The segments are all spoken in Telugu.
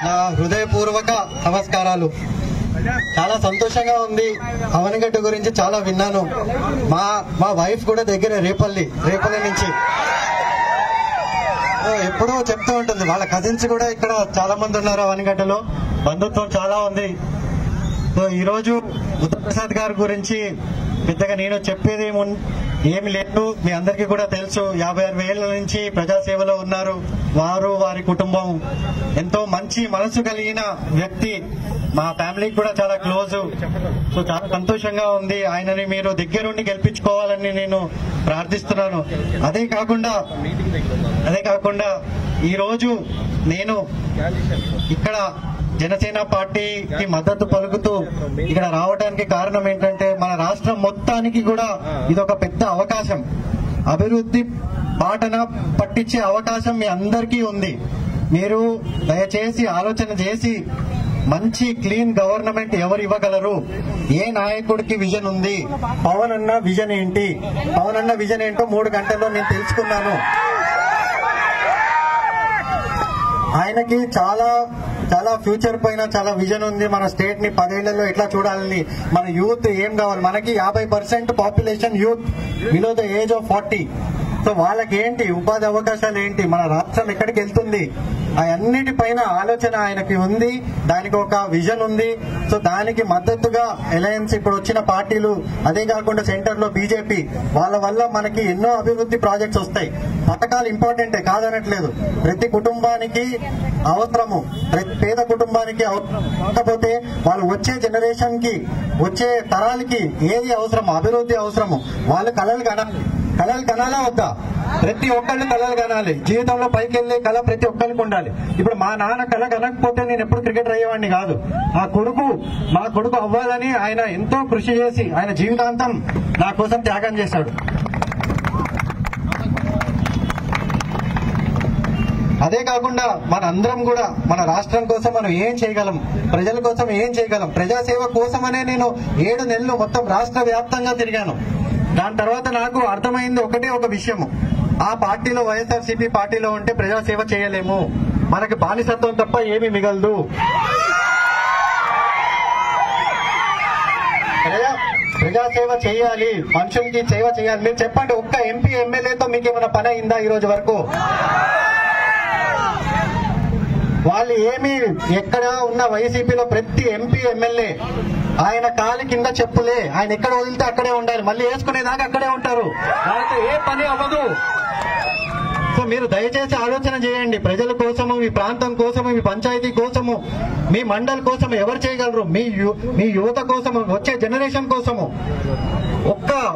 నా హృదయపూర్వక నమస్కారాలు. చాలా సంతోషంగా ఉంది. అవనిగడ్డ గురించి చాలా విన్నాను. మా వైఫ్ కూడా దగ్గర రేపల్లి నుంచి ఎప్పుడూ చెప్తూ ఉంటుంది. వాళ్ళ కజిన్స్ కూడా ఇక్కడ చాలా మంది ఉన్నారు. అవనిగడ్డలో బంధుత్వం చాలా ఉంది. సో ఈరోజు బుద్ధప్రసాద్ గారి గురించి పెద్దగా నేను చెప్పేది ఏమి లేదు. మీ అందరికీ కూడా తెలుసు. 56 ఏళ్ల నుంచి ప్రజాసేవలో ఉన్నారు. వారి కుటుంబం ఎంతో మంచి మనసు కలిగిన వ్యక్తి. మా ఫ్యామిలీకి కూడా చాలా క్లోజ్. సో చాలా సంతోషంగా ఉంది. ఆయనని మీరు దగ్గరుండి గెలిపించుకోవాలని నేను ప్రార్థిస్తున్నాను. అదే కాకుండా ఈరోజు నేను ఇక్కడ జనసేన పార్టీకి మద్దతు పలుకుతూ ఇక్కడ రావడానికి కారణం ఏంటంటే, మన రాష్ట్రం మొత్తానికి కూడా ఇదొక పెద్ద అవకాశం. అభివృద్ధి బాటన పట్టించే అవకాశం మీ అందరికీ ఉంది. మీరు దయచేసి ఆలోచన చేసి మంచి క్లీన్ గవర్నమెంట్ ఎవరు ఇవ్వగలరు? ఏ నాయకుడికి విజన్ ఉంది? పవన్ అన్న విజన్ ఏంటి? పవన్ అన్న విజన్ ఏంటో 3 గంటల్లో నేను తెలుసుకున్నాను. ఆయనకి చాలా ఫ్యూచర్ పైన చాలా విజన్ ఉంది. మన స్టేట్ ని 10 ఏళ్లలో ఎట్లా చూడాలని, మన యూత్ ఏం కావాలి. మనకి 50% population youth below the age of 40. So వాళ్ళకి ఏంటి ఉపాధి అవకాశాలు ఏంటి, మన రాష్ట్రం ఎక్కడికి వెళ్తుంది, అన్నిటిపైన ఆలోచన ఆయనకి ఉంది. దానికి ఒక విజన్ ఉంది. సో దానికి మద్దతుగా అలయన్స్ ఇప్పుడు వచ్చిన పార్టీలు, అదే కాకుండా సెంటర్ లో బీజేపీ, వాళ్ళ వల్ల మనకి ఎన్నో అభివృద్ధి ప్రాజెక్ట్స్ వస్తాయి. పథకాలు ఇంపార్టెంటే, కాదనట్లేదు. ప్రతి కుటుంబానికి అవసరము, ప్రతి పేద కుటుంబానికి అవసరం. కాకపోతే వాళ్ళు వచ్చే జనరేషన్ కి, వచ్చే తరాలకి ఏది అవసరము? అభివృద్ధి అవసరము. వాళ్ళు కలలు కనాలా వద్దా? ప్రతి ఒక్కళ్ళు కలలు కనాలి. జీవితంలో పైకి వెళ్లే కళ ప్రతి ఒక్కరికి ఉండాలి. ఇప్పుడు మా నాన్న కళ కనకపోతే నేను ఎప్పుడు క్రికెటర్ అయ్యేవాడిని కాదు. మా కొడుకు అవ్వాలని ఆయన ఎంతో కృషి చేసి ఆయన జీవితాంతం నా కోసం త్యాగం చేశాడు. అదే కాకుండా మన అందరం కూడా మన రాష్ట్రం కోసం మనం ఏం చేయగలం, ప్రజల కోసం ఏం చేయగలం, ప్రజాసేవ కోసమనే నేను 7 నెలలు మొత్తం రాష్ట్ర వ్యాప్తంగా తిరిగాను. దాని తర్వాత నాకు అర్థమైంది ఒక విషయము. ఆ పార్టీలో, వైఎస్ఆర్సీపీ పార్టీలో ఉంటే ప్రజాసేవ చేయలేము. మనకి బానిసత్వం తప్ప ఏమీ మిగలదు. ప్రజాసేవ చేయాలి, మనుషులకి సేవ చేయాలి. మీరు చెప్పండి, ఒక్క ఎంపీ ఎమ్మెల్యేతో మీకు ఏమైనా పని అయిందా ఈ రోజు వరకు? వాళ్ళు ఏమి, ఎక్కడ ఉన్న వైసీపీలో ప్రతి ఎంపీ ఎమ్మెల్యే ఆయన కాలి కింద చెప్పులే. ఆయన ఎక్కడ వదిలితే అక్కడే ఉండాలి. మళ్ళీ వేసుకునేదాకా అక్కడే ఉంటారు. వాళ్ళతో ఏ పని అవ్వదు. సో మీరు దయచేసి ఆలోచన చేయండి. ప్రజల కోసము, మీ ప్రాంతం కోసము, మీ పంచాయతీ కోసము, మీ మండల్ కోసం ఎవరు చేయగలరు? మీ యువత కోసము, వచ్చే జనరేషన్ కోసము,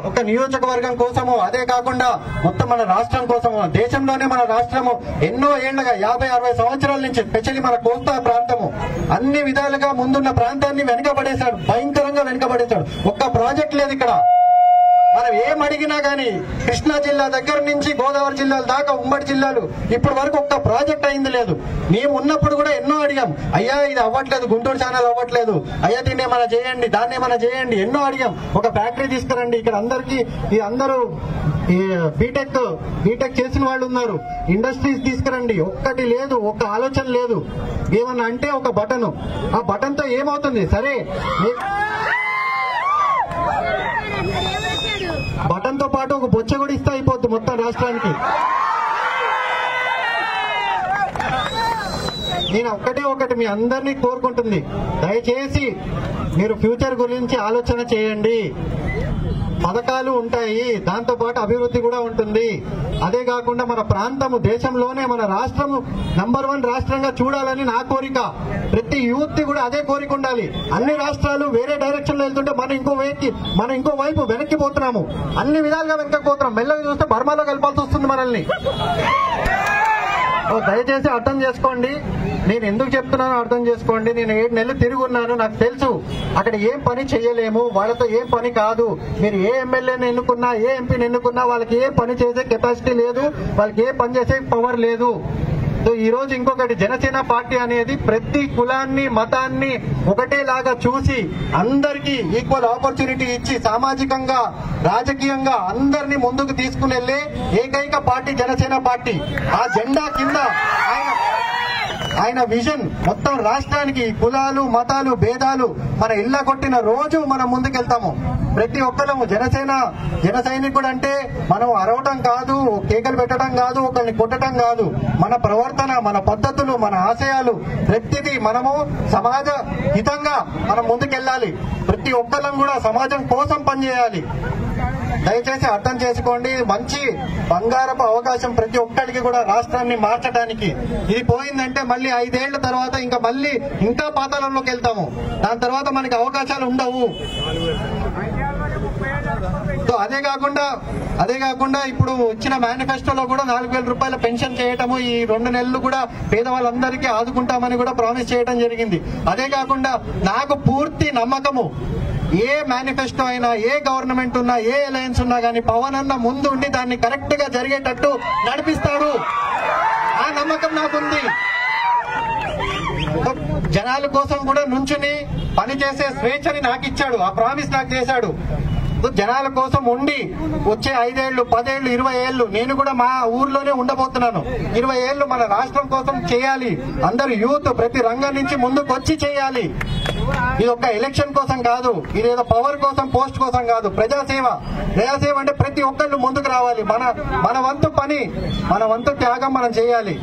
ఒక్క నియోజకవర్గం కోసము, అదే కాకుండా మొత్తం మన రాష్ట్రం కోసము. దేశంలోనే మన రాష్ట్రము ఎన్నో ఏళ్లుగా 50-60 సంవత్సరాల నుంచి, స్పెషల్లీ మన కోస్తా ప్రాంతము అన్ని విధాలుగా ముందున్న ప్రాంతాన్ని వెనుకబడేశాడు, భయంకరంగా వెనుకబడేశాడు. ఒక్క ప్రాజెక్ట్ లేదు ఇక్కడ. మనం ఏం అడిగినా గానీ కృష్ణా జిల్లా దగ్గర నుంచి గోదావరి జిల్లాల దాకా, ఉమ్మడి జిల్లాలు ఇప్పటి వరకు ఒక్క ప్రాజెక్ట్ అయింది లేదు. మేము ఉన్నప్పుడు కూడా ఎన్నో అడిగాం. అయ్యా ఇది అవ్వట్లేదు, గుంటూరు ఛానల్ అవ్వట్లేదు, అయ్యా దీన్ని ఏమైనా చేయండి, దాన్ని ఏమైనా చేయండి, ఎన్నో అడిగాం. ఒక ఫ్యాక్టరీ తీసుకురండి. ఇక్కడ అందరూ బీటెక్ చేసిన వాళ్ళు ఉన్నారు. ఇండస్ట్రీస్ తీసుకురండి. ఒక్కటి లేదు, ఒక్క ఆలోచన లేదు. ఏమన్నా అంటే ఒక బటన్, ఆ బటన్ తో ఏమవుతుంది? సరే, బటన్ తో పాటు ఒక బొచ్చ కూడా ఇస్తే అయిపోద్ది మొత్తం రాష్ట్రానికి. నేను ఒకటి మీ అందరినీ కోరుకుంటుంది, దయచేసి మీరు ఫ్యూచర్ గురించి ఆలోచన చేయండి. పథకాలు ఉంటాయి, దాంతో పాటు అభివృద్ధి కూడా ఉంటుంది. అదే కాకుండా మన ప్రాంతము, దేశంలోనే మన రాష్ట్రము నంబర్ 1 రాష్ట్రంగా చూడాలని నా కోరిక. ప్రతి యూత్ కూడా అదే కోరిక ఉండాలి. అన్ని రాష్ట్రాలు వేరే డైరెక్షన్ లో వెళ్తుంటే మనం ఇంకో వైపు వెనక్కిపోతున్నాము. అన్ని విధాలుగా వెనక్కిపోతున్నాం. మెల్లగా చూస్తే బర్మాలో కలపాల్సి వస్తుంది మనల్ని. దయచేసి అర్థం చేసుకోండి. నేను ఎందుకు చెప్తున్నానో అర్థం చేసుకోండి. నేను 7 నెలలు తిరిగి ఉన్నాను. నాకు తెలుసు అక్కడ ఏం పని చేయలేము, వాళ్ళతో ఏం పని కాదు. మీరు ఏ ఎమ్మెల్యేని ఎన్నుకున్నా, ఏ ఎంపీని ఎన్నుకున్నా వాళ్ళకి ఏ పని చేసే కెపాసిటీ లేదు, వాళ్ళకి ఏ పని చేసే పవర్ లేదు. సో ఈ రోజు ఇంకొకటి, జనసేన పార్టీ అనేది ప్రతి కులాన్ని, మతాన్ని ఒకటేలాగా చూసి అందరికీ ఈక్వల్ ఆపర్చునిటీ ఇచ్చి సామాజికంగా, రాజకీయంగా అందరినీ ముందుకు తీసుకుని వెళ్లే ఏకైక పార్టీ జనసేన పార్టీ. ఆ జెండా కింద ఆయన విజన్ మొత్తం రాష్ట్రానికి కులాలు మతాలు భేదాలు మన ఇళ్ళ కొట్టిన రోజు మనం ముందుకెళ్తాము. ప్రతి ఒక్కరము జన సైనికుడు అంటే మనం అరవటం కాదు, కేకలు పెట్టడం కాదు, ఒకరిని కొట్టడం కాదు. మన ప్రవర్తన, మన పద్ధతులు, మన ఆశయాలు ప్రతిదీ మనము సమాజ హితంగా మనం ముందుకెళ్ళాలి. ప్రతి ఒక్కరం కూడా సమాజం కోసం పనిచేయాలి. దయచేసి అర్థం చేసుకోండి. మంచి బంగారపు అవకాశం ప్రతి ఒక్కరికి కూడా రాష్ట్రాన్ని మార్చడానికి. ఇది పోయిందంటే మళ్ళీ 5 ఏళ్ల తర్వాత ఇంకా పాతాళంలోకి వెళ్తాము. దాని తర్వాత మనకి అవకాశాలు ఉండవు. సో అదే కాకుండా ఇప్పుడు ఇచ్చిన మేనిఫెస్టోలో కూడా 4,000 రూపాయల పెన్షన్ చేయటము, ఈ 2 నెలలు కూడా పేదవాళ్ళందరికీ ఆదుకుంటామని కూడా ప్రామిస్ చేయడం జరిగింది. అదే కాకుండా నాకు పూర్తి నమ్మకము, ఏ మేనిఫెస్టో అయినా, ఏ గవర్నమెంట్ ఉన్నా, ఏ అలయన్స్ ఉన్నా కానీ పవన్ అన్న ముందు ఉండి దాన్ని కరెక్ట్ గా జరిగేటట్టు నడిపిస్తాడు. ఆ నమ్మకం నాకుంది. జనాల కోసం కూడా నుంచుని పనిచేసే స్వేచ్ఛని నాకు ఇచ్చాడు. ఆ ప్రామిస్ నాకు చేశాడు. జనాల కోసం ఉండి వచ్చే 5 ఏళ్లు, 10 ఏళ్లు, 20 ఏళ్లు నేను కూడా మా ఊర్లోనే ఉండబోతున్నాను. 20 ఏళ్లు మన రాష్ట్రం కోసం చేయాలి. అందరు యూత్ ప్రతి రంగం నుంచి ముందుకు వచ్చి చేయాలి. ఇది ఒక ఎలక్షన్ కోసం కాదు, ఇదేదో పవర్ కోసం, పోస్ట్ కోసం కాదు. ప్రజాసేవ అంటే ప్రతి ఒక్కళ్ళు ముందుకు రావాలి. మన వంతు పని, మన వంతు త్యాగం మనం చేయాలి.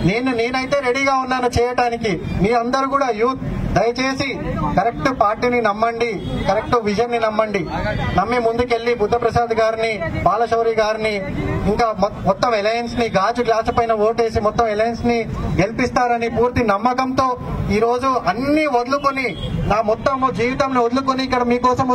నేనైతే రెడీగా ఉన్నాను చేయటానికి. మీ అందరూ కూడా యూత్ దయచేసి కరెక్ట్ పార్టీని నమ్మండి, కరెక్ట్ విజన్ ని నమ్మండి. నమ్మి ముందుకెళ్లి బుద్ధప్రసాద్ గారిని, బాలశౌరి గారిని, ఇంకా మొత్తం అలయన్స్ ని గాజు గ్లాసు పైన ఓటేసి మొత్తం అలయన్స్ ని గెలిపిస్తారని పూర్తి నమ్మకంతో ఈ రోజు అన్ని వదులుకొని, నా మొత్తం జీవితంలో వదులుకొని ఇక్కడ మీకోసం